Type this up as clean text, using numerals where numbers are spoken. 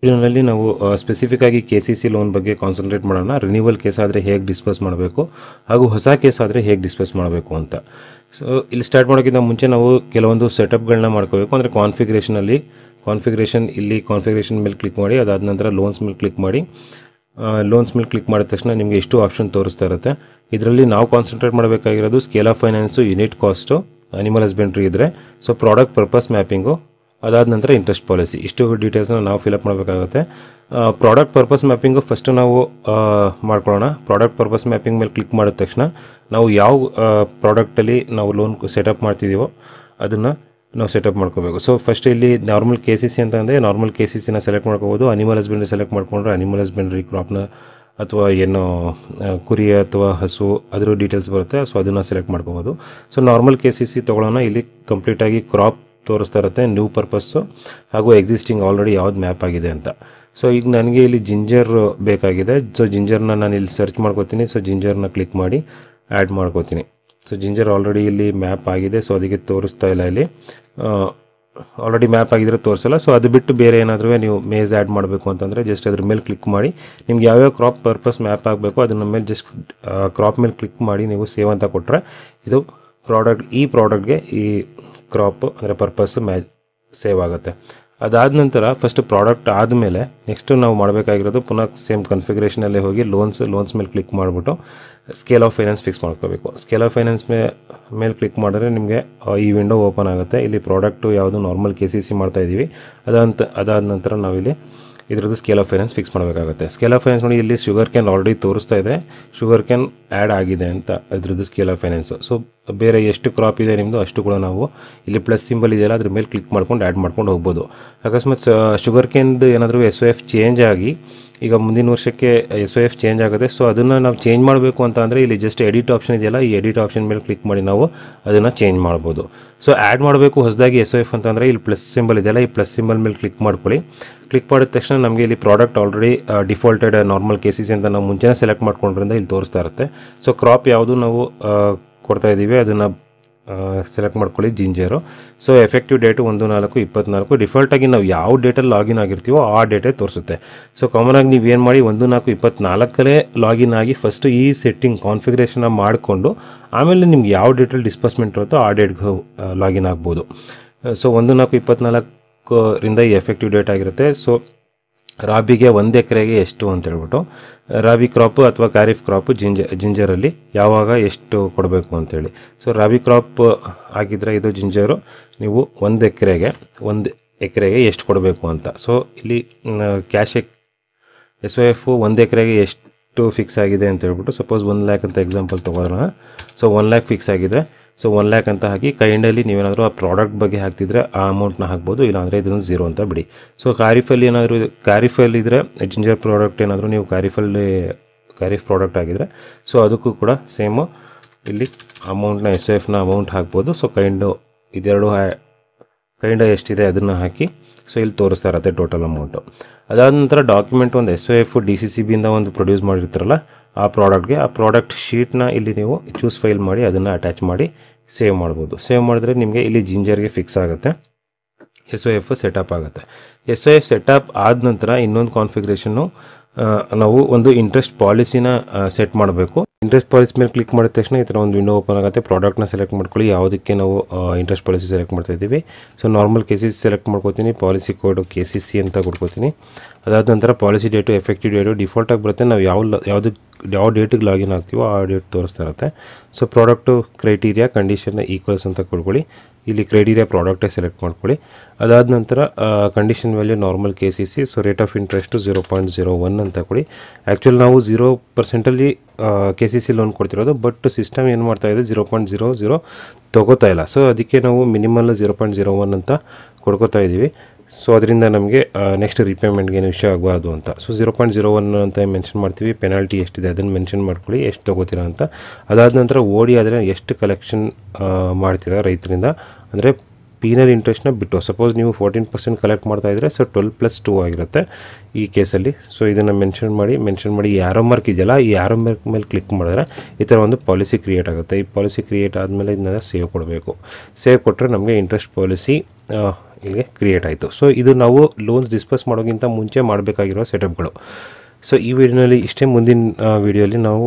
ಇದರಲ್ಲಿ ನಾವು ಸ್ಪೆಸಿಫಿಕ್ ಆಗಿ KCC ಲೋನ್ ಬಗ್ಗೆ ಕಾನ್ಸಂಟ್ರೇಟ್ ಮಾಡೋಣ. ರಿನ್ಯೂವಲ್ ಕೇಸ್ ಆದರೆ ಹೇಗೆ ಡಿಸ್ಪರ್ಸ್ ಮಾಡಬೇಕು ಹಾಗೂ ಹೊಸ ಕೇಸ್ ಆದರೆ ಹೇಗೆ ಡಿಸ್ಪರ್ಸ್ ಮಾಡಬೇಕು ಅಂತ. ಸೊ ಇಲ್ಲಿ ಸ್ಟಾರ್ಟ್ ಮಾಡೋಕ್ಕಿಂತ ಮುಂಚೆ ನಾವು ಕೆಲವೊಂದು ಸೆಟಪ್ಗಳನ್ನ ಮಾಡ್ಕೋಬೇಕು. ಅಂದರೆ ಕಾನ್ಫಿಗರೇಷನ್ ಮೇಲೆ ಕ್ಲಿಕ್ ಮಾಡಿ, ಅದಾದ ನಂತರ ಲೋನ್ಸ್ ಮೇಲೆ ಕ್ಲಿಕ್ ಮಾಡಿ. ಲೋನ್ಸ್ ಮೇಲೆ ಕ್ಲಿಕ್ ಮಾಡಿದ ತಕ್ಷಣ ನಿಮಗೆ ಎಷ್ಟು ಆಪ್ಷನ್ ತೋರಿಸ್ತಾ ಇರುತ್ತೆ. ಇದರಲ್ಲಿ ನಾವು ಕಾನ್ಸಂಟ್ರೇಟ್ ಮಾಡಬೇಕಾಗಿರೋದು scale of finance, unit cost, animal husbandry ಇದ್ದರೆ, ಸೊ ಪ್ರಾಡಕ್ಟ್ ಪರ್ಪಸ್ ಮ್ಯಾಪಿಂಗು, ಅದಾದ ನಂತರ ಇಂಟ್ರೆಸ್ಟ್ ಪಾಲಿಸಿ. ಇಷ್ಟು ಡೀಟೇಲ್ಸ್ನ ನಾವು ಫಿಲಪ್ ಮಾಡಬೇಕಾಗುತ್ತೆ. ಪ್ರಾಡಕ್ಟ್ ಪರ್ಪಸ್ ಮ್ಯಾಪಿಂಗು ಫಸ್ಟು ನಾವು ಮಾಡ್ಕೊಳ್ಳೋಣ. ಪ್ರಾಡಕ್ಟ್ ಪರ್ಪಸ್ ಮ್ಯಾಪಿಂಗ್ ಮೇಲೆ ಕ್ಲಿಕ್ ಮಾಡಿದ ತಕ್ಷಣ ನಾವು ಯಾವ ಪ್ರಾಡಕ್ಟಲ್ಲಿ ನಾವು ಲೋನ್ ಸೆಟಪ್ ಮಾಡ್ತಿದ್ದೀವೋ ಅದನ್ನು ನಾವು ಸೆಟಪ್ ಮಾಡ್ಕೋಬೇಕು. ಸೊ ಫಸ್ಟ್ ಇಲ್ಲಿ ನಾರ್ಮಲ್ KCC ಅಂತ ಅಂದರೆ ನಾರ್ಮಲ್ KCCನ ಸೆಲೆಕ್ಟ್ ಮಾಡ್ಕೋಬೋದು. ಅನಿಮಲ್ ಹಸ್ಬೆಂಡ್ರಿ ಸೆಲೆಕ್ಟ್ ಮಾಡ್ಕೊಂಡ್ರೆ ಅನಿಮಲ್ ಹಸ್ಬೆಂಡ್ರಿ ಕ್ರಾಪ್ನ ಅಥವಾ ಏನೋ ಕುರಿ ಅಥವಾ ಹಸು ಅದರ ಡೀಟೇಲ್ಸ್ ಬರುತ್ತೆ. ಸೊ ಅದನ್ನು ಸೆಲೆಕ್ಟ್ ಮಾಡ್ಕೋಬೋದು. ಸೊ ನಾರ್ಮಲ್ KCC ತೊಗೊಳ್ಳೋಣ. ಇಲ್ಲಿ ಕಂಪ್ಲೀಟಾಗಿ ಕ್ರಾಪ್ ತೋರಿಸ್ತಾ ಇರುತ್ತೆ, ನ್ಯೂ ಪರ್ಪಸ್ಸು ಹಾಗೂ ಎಕ್ಸಿಸ್ಟಿಂಗ್ ಆಲ್ರೆಡಿ ಯಾವ್ದು ಮ್ಯಾಪ್ ಆಗಿದೆ ಅಂತ. ಸೊ ಈಗ ನನಗೆ ಇಲ್ಲಿ ಜಿಂಜರ್ ಬೇಕಾಗಿದೆ. ಸೊ ಜಿಂಜರ್ನ ನಾನು ಇಲ್ಲಿ ಸರ್ಚ್ ಮಾಡ್ಕೋತೀನಿ. ಸೊ ಜಿಂಜರ್ನ ಕ್ಲಿಕ್ ಮಾಡಿ ಆ್ಯಡ್ ಮಾಡ್ಕೋತೀನಿ. ಸೊ ಜಿಂಜರ್ ಆಲ್ರೆಡಿ ಇಲ್ಲಿ ಮ್ಯಾಪ್ ಆಗಿದೆ. ಸೊ ಅದಕ್ಕೆ ತೋರಿಸ್ತಾ ಇಲ್ಲ, ಇಲ್ಲಿ ಆಲ್ರೆಡಿ ಮ್ಯಾಪ್ ಆಗಿದ್ರೆ ತೋರಿಸಲ್ಲ. ಸೊ ಅದು ಬಿಟ್ಟು ಬೇರೆ ಏನಾದರೂ ನೀವು ಮೇಜ್ ಆ್ಯಡ್ ಮಾಡಬೇಕು ಅಂತಂದರೆ ಜಸ್ಟ್ ಅದ್ರ ಮೇಲೆ ಕ್ಲಿಕ್ ಮಾಡಿ. ನಿಮ್ಗೆ ಯಾವ್ಯಾವ ಕ್ರಾಪ್ ಪರ್ಪಸ್ ಮ್ಯಾಪ್ ಆಗಬೇಕು ಅದನ್ನ ಮೇಲೆ ಜಸ್ಟ್ ಕ್ರಾಪ್ ಮೇಲೆ ಕ್ಲಿಕ್ ಮಾಡಿ ನೀವು ಸೇವ್ ಅಂತ ಕೊಟ್ಟರೆ ಇದು ಈ ಪ್ರಾಡಕ್ಟ್ಗೆ ಈ ಕ್ರಾಪ್ ಅಂದರೆ ಪರ್ಪಸ್ಸು ಸೇವ್ ಆಗುತ್ತೆ. ಅದಾದ ನಂತರ ಫಸ್ಟ್ ಪ್ರಾಡಕ್ಟ್ ಆದಮೇಲೆ ನೆಕ್ಸ್ಟು ನಾವು ಮಾಡಬೇಕಾಗಿರೋದು ಪುನಃ ಸೇಮ್ ಕನ್ಫಿಗರೇಷನಲ್ಲೇ ಹೋಗಿ ಲೋನ್ಸ್ ಮೇಲೆ ಕ್ಲಿಕ್ ಮಾಡಿಬಿಟ್ಟು ಸ್ಕೇಲ್ ಆಫ್ ಫೈನಾನ್ಸ್ ಫಿಕ್ಸ್ ಮಾಡ್ಕೋಬೇಕು. ಸ್ಕೇಲ್ ಆಫ್ ಫೈನಾನ್ಸ್ ಮೇಲೆ ಕ್ಲಿಕ್ ಮಾಡಿದ್ರೆ ನಿಮಗೆ ಈ ವಿಂಡೋ ಓಪನ್ ಆಗುತ್ತೆ. ಇಲ್ಲಿ ಪ್ರಾಡಕ್ಟು ಯಾವುದು ನಾರ್ಮಲ್ KCC ಮಾಡ್ತಾಯಿದ್ದೀವಿ. ಅದಾದ ನಂತರ ನಾವಿಲ್ಲಿ ಇದರದ್ದು ಸ್ಕೇಲ್ ಆಫ್ ಫೈನಾನ್ಸ್ ಫಿಕ್ಸ್ ಮಾಡಬೇಕಾಗುತ್ತೆ. ಸ್ಕೇಲ್ ಆಫ್ ಫೈನಾನ್ಸ್ ನೋಡಿ, ಇಲ್ಲಿ ಶುಗರ್ ಕ್ಯಾನ್ ಆಲ್ರೆಡಿ ತೋರಿಸ್ತಾ ಇದೆ, ಶುಗರ್ ಕ್ಯಾನ್ ಆ್ಯಡ್ ಆಗಿದೆ ಅಂತ ಇದ್ರದ್ದು ಸ್ಕೇಲ್ ಆಫ್ ಫೈನಾನ್ಸು. ಸೊ ಬೇರೆ ಎಷ್ಟು ಕ್ರಾಪ್ ಇದೆ ನಿಮ್ಮದು ಅಷ್ಟು ಕೂಡ ನಾವು ಇಲ್ಲಿ ಪ್ಲಸ್ ಸಿಂಬಲ್ ಇದೆಯಲ್ಲ ಅದ್ರ ಮೇಲೆ ಕ್ಲಿಕ್ ಮಾಡ್ಕೊಂಡು ಆ್ಯಡ್ ಮಾಡ್ಕೊಂಡು ಹೋಗ್ಬೋದು. ಅಕಸ್ಮಾತ್ ಶುಗರ್ ಕ್ಯಾನ್ದು ಏನಾದರೂ SOF ಚೇಂಜ್ ಆಗಿ ಈಗ ಮುಂದಿನ ವರ್ಷಕ್ಕೆ SOF ಚೇಂಜ್ ಆಗುತ್ತೆ. ಸೊ ಅದನ್ನು ನಾವು ಚೇಂಜ್ ಮಾಡಬೇಕು ಅಂತ ಅಂದರೆ ಇಲ್ಲಿ ಜಸ್ಟ್ ಎಡಿಟ್ ಆಪ್ಷನ್ ಇದೆಯಲ್ಲ, ಈ ಎಡಿಟ್ ಆಪ್ಷನ್ ಮೇಲೆ ಕ್ಲಿಕ್ ಮಾಡಿ ನಾವು ಅದನ್ನು ಚೇಂಜ್ ಮಾಡ್ಬೋದು. ಸೊ ಆ್ಯಡ್ ಮಾಡಬೇಕು ಹೊಸದಾಗಿ SOF ಅಂತಂದರೆ ಇಲ್ಲಿ ಪ್ಲಸ್ ಸಿಂಬಲ್ ಇದೆಯಲ್ಲ, ಈ ಪ್ಲಸ್ ಸಿಂಬಲ್ ಮೇಲೆ ಕ್ಲಿಕ್ ಮಾಡ್ಕೊಳ್ಳಿ. ಕ್ಲಿಕ್ ಮಾಡಿದ ತಕ್ಷಣ ನಮಗೆ ಇಲ್ಲಿ ಪ್ರಾಡಕ್ಟ್ ಆಲ್ರೆಡಿ ಡಿಫಾಲ್ಟೆಡ್ ನಾರ್ಮಲ್ KCC ಅಂತ ನಾವು ಮುಂಚೆನೇ ಸೆಲೆಕ್ಟ್ ಮಾಡ್ಕೊಂಡ್ರಿಂದ ಇಲ್ಲಿ ತೋರಿಸ್ತಾ ಇರುತ್ತೆ. ಸೊ ಕ್ರಾಪ್ ಯಾವುದು ನಾವು ಕೊಡ್ತಾ ಇದ್ದೀವಿ ಅದನ್ನು ಸೆಲೆಕ್ಟ್ ಮಾಡ್ಕೊಳ್ಳಿ, ಜಿಂಜರು. So effective date 1/4/24. ಡಿಫಾಲ್ಟಾಗಿ ನಾವು ಯಾವ ಡೇಟಲ್ಲಿ ಲಾಗಿನ್ ಆಗಿರ್ತೀವೋ ಆ ಡೇಟೇ ತೋರಿಸುತ್ತೆ. ಸೊ ಕಾಮನಾಗಿ ನೀವೇನು ಮಾಡಿ 1/4/24 ಲಾಗಿನ್ ಆಗಿ ಫಸ್ಟು ಈ ಸೆಟ್ಟಿಂಗ್ ಕಾನ್ಫಿಗರೇಷನ್ನ ಮಾಡಿಕೊಂಡು ಆಮೇಲೆ ನಿಮ್ಗೆ ಯಾವ ಡೇಟಲ್ಲಿ ಡಿಸ್ಬರ್ಸ್ಮೆಂಟ್ ಇರುತ್ತೋ ಆ ಡೇಟ್ಗೆ ಲಾಗಿನ್ ಆಗ್ಬೋದು. ಸೊ 1/4/24 ಈ ಎಫೆಕ್ಟಿವ್ ಡೇಟ್ ಆಗಿರುತ್ತೆ. ಸೊ ರಾಬಿಗೆ 1 ಎಕರೆಗೆ ಎಷ್ಟು ಅಂತ ಹೇಳ್ಬಿಟ್ಟು ರಾಬಿ ಕ್ರಾಪು ಅಥವಾ ಖಾರಿಫ್ ಕ್ರಾಪು ಜಿಂಜರಲ್ಲಿ ಯಾವಾಗ ಎಷ್ಟು ಕೊಡಬೇಕು ಅಂತೇಳಿ. ಸೊ ರಾಬಿ ಕ್ರಾಪ್ ಆಗಿದ್ದರೆ ಇದು ಜಿಂಜರು ನೀವು 1 ಎಕರೆಗೆ ಎಷ್ಟು ಕೊಡಬೇಕು ಅಂತ. ಸೊ ಇಲ್ಲಿ ಕ್ಯಾಶ್ SOF 1 ಎಕರೆಗೆ ಎಷ್ಟು ಫಿಕ್ಸ್ ಆಗಿದೆ ಅಂತ ಹೇಳ್ಬಿಟ್ಟು ಸಪೋಸ್ 1 ಲ್ಯಾಕ್ ಅಂತ ಎಕ್ಸಾಂಪಲ್ ತೊಗೊಳ್ಳೋಣ. ಸೊ 1 ಲ್ಯಾಕ್ ಫಿಕ್ಸ್ ಆಗಿದೆ. ಸೊ 1 ಲ್ಯಾಕ್ ಅಂತ ಹಾಕಿ ಕೈಂಡಲ್ಲಿ ನೀವೇನಾದರೂ ಆ ಪ್ರಾಡಕ್ಟ್ ಬಗ್ಗೆ ಹಾಕ್ತಿದ್ರೆ ಆ ಅಮೌಂಟ್ನ ಹಾಕ್ಬೋದು, ಇಲ್ಲಾಂದರೆ ಇದನ್ನು 0 ಅಂತ ಬಿಡಿ. ಸೊ ಖಾರಿಫಲ್ಲಿ ಇದ್ದರೆ ಜಿಂಜರ್ ಪ್ರಾಡಕ್ಟ್ ಏನಾದರೂ ನೀವು ಖಾರಿಫ್ ಪ್ರಾಡಕ್ಟ್ ಆಗಿದ್ರೆ ಸೊ ಅದಕ್ಕೂ ಕೂಡ ಸೇಮು ಇಲ್ಲಿ ಅಮೌಂಟ್ನ SOFನ ಅಮೌಂಟ್ ಹಾಕ್ಬೋದು. ಸೊ ಇದೆರಡು ಕೈಂಡ ಎಷ್ಟಿದೆ ಅದನ್ನು ಹಾಕಿ ಸೊ ಇಲ್ಲಿ ತೋರಿಸ್ತಾ ಇರುತ್ತೆ ಟೋಟಲ್ ಅಮೌಂಟು. ಅದಾದ ನಂತರ ಡಾಕ್ಯುಮೆಂಟ್ ಒಂದು SOF DCCBಯಿಂದ ಒಂದು ಪ್ರೊಡ್ಯೂಸ್ ಮಾಡಿರ್ತಾರಲ್ಲ ಆ ಪ್ರಾಡಕ್ಟ್ ಶೀಟ್ನ ಇಲ್ಲಿ ನೀವು ಚೂಸ್ ಫೈಲ್ ಮಾಡಿ ಅದನ್ನು ಅಟ್ಯಾಚ್ ಮಾಡಿ ಸೇವ್ ಮಾಡ್ಬೋದು. ಸೇವ್ ಮಾಡಿದ್ರೆ ನಿಮಗೆ ಇಲ್ಲಿ ಜಿಂಜರ್ಗೆ ಫಿಕ್ಸ್ ಆಗುತ್ತೆ, SOF ಸೆಟಪ್ ಆಗುತ್ತೆ. SOF ಸೆಟಪ್ ಆದ ನಂತರ ಇನ್ನೊಂದು ಕಾನ್ಫಿಗರೇಷನ್ನು ನಾವು ಒಂದು ಇಂಟ್ರೆಸ್ಟ್ ಪಾಲಿಸಿನ ಸೆಟ್ ಮಾಡಬೇಕು. ಇಂಟ್ರೆಸ್ಟ್ ಪಾಲಿಸಿ ಮೇಲೆ ಕ್ಲಿಕ್ ಮಾಡಿದ ತಕ್ಷಣ ಈ ಥರ ಒಂದು ವಿಂಡೋ ಓಪನ್ ಆಗುತ್ತೆ. ಪ್ರಾಡಕ್ಟ್ನ ಸೆಲೆಕ್ಟ್ ಮಾಡ್ಕೊಳ್ಳಿ, ಯಾವುದಕ್ಕೆ ನಾವು ಇಂಟ್ರೆಸ್ಟ್ ಪಾಲಿಸಿ ಸೆಲೆಕ್ಟ್ ಮಾಡ್ತಾ ಇದ್ದೀವಿ. ಸೊ ನಾರ್ಮಲ್ KCC ಸೆಲೆಕ್ಟ್ ಮಾಡ್ಕೋತೀನಿ, ಪಾಲಿಸಿ ಕೋಡು KCC ಅಂತ ಕೊಡ್ಕೋತೀನಿ. ಅದಾದ ನಂತರ ಪಾಲಿಸಿ ಡೇಟು, ಎಫೆಕ್ಟಿವ್ ಡೇಟು ಡಿಫಾಲ್ಟಾಗಿ ಬರುತ್ತೆ. ನಾವು ಯಾವ ಡೇಟಿಗೆ ಲಾಗಿನ್ ಆಗ್ತೀವೋ ಆ ಡೇಟ್ ತೋರಿಸ್ತಾ ಇರುತ್ತೆ. ಸೊ ಪ್ರಾಡಕ್ಟು ಕ್ರೈಟೀರಿಯಾ ಕಂಡೀಷನ್ನ ಈಕ್ವಲ್ಸ್ ಅಂತ ಕೊಡ್ಕೊಳ್ಳಿ. ಇಲ್ಲಿ ಕ್ರೈಟೀರಿಯಾ ಪ್ರಾಡಕ್ಟೇ ಸೆಲೆಕ್ಟ್ ಮಾಡ್ಕೊಳ್ಳಿ. ಅದಾದ ನಂತರ condition value normal KCC. So rate of interest 0.01 ಅಂತ ಕೊಡಿ. ಆ್ಯಕ್ಚುಲಿ ನಾವು 0% KCC ಲೋನ್ ಕೊಡ್ತಿರೋದು, ಬಟ್ ಸಿಸ್ಟಮ್ ಏನು ಮಾಡ್ತಾ ಇದೆ 0.00 ತೊಗೋತಾ ಇಲ್ಲ. ಸೊ ಅದಕ್ಕೆ ನಾವು ಮಿನಿಮಲ್ 0.01 ಅಂತ ಕೊಡ್ಕೋತಾ ಇದ್ದೀವಿ. ಸೊ ಅದರಿಂದ ನಮಗೆ ನೆಕ್ಸ್ಟ್ ರಿಪೇಮೆಂಟ್ಗೆ ಏನು ವಿಷಯ ಆಗಬಾರ್ದು ಅಂತ. ಸೊ 0.01 ಅಂತ ಮೆನ್ಷನ್ ಮಾಡ್ತೀವಿ. ಪೆನಾಲ್ಟಿ ಎಷ್ಟಿದೆ ಅದನ್ನು ಮೆನ್ಷನ್ ಮಾಡ್ಕೊಳ್ಳಿ, ಎಷ್ಟು ತೊಗೋತೀರಾ ಅಂತ. ಅದಾದ ನಂತರ ಓಡಿ ಆದರೆ ಎಷ್ಟು ಕಲೆಕ್ಷನ್ ಮಾಡ್ತೀರಾ ರೈತರಿಂದ, ಅಂದರೆ ಪೀನಲ್ ಇಂಟ್ರೆಸ್ಟ್ನ ಬಿಟ್ಟು. ಸಪೋಸ್ ನೀವು 14% ಕಲೆಕ್ಟ್ ಮಾಡ್ತಾಯಿದ್ರೆ ಸೊ 12+2 ಆಗಿರುತ್ತೆ ಈ ಕೇಸಲ್ಲಿ. ಸೊ ಇದನ್ನು ಮೆನ್ಷನ್ ಮಾಡಿ ಯಾರೋ ಮಾರ್ಕ್ ಇದೆಯಲ್ಲ, ಈ ಯಾರೋ ಮಾರ್ಕ್ ಮೇಲೆ ಕ್ಲಿಕ್ ಮಾಡಿದ್ರೆ ಈ ಥರ ಒಂದು ಪಾಲಿಸಿ ಕ್ರಿಯೇಟ್ ಆಗುತ್ತೆ. ಈ ಪಾಲಿಸಿ ಕ್ರಿಯೇಟ್ ಆದಮೇಲೆ ಇದನ್ನ ಸೇವ್ ಕೊಡಬೇಕು. ಸೇವ್ ಕೊಟ್ಟರೆ ನಮಗೆ ಇಂಟ್ರೆಸ್ಟ್ ಪಾಲಿಸಿ ಇಲ್ಲಿಗೆ ಕ್ರಿಯೇಟ್ ಆಯಿತು. ಸೊ ಇದು ನಾವು ಲೋನ್ಸ್ ಡಿಸ್ಪರ್ಸ್ ಮಾಡೋಕ್ಕಿಂತ ಮುಂಚೆ ಮಾಡಬೇಕಾಗಿರೋ ಸೆಟಪ್ಗಳು. ಸೊ ಈ ವಿಡಿಯೋನಲ್ಲಿ ಇಷ್ಟೇ. ಮುಂದಿನ ವಿಡಿಯೋಲಿ ನಾವು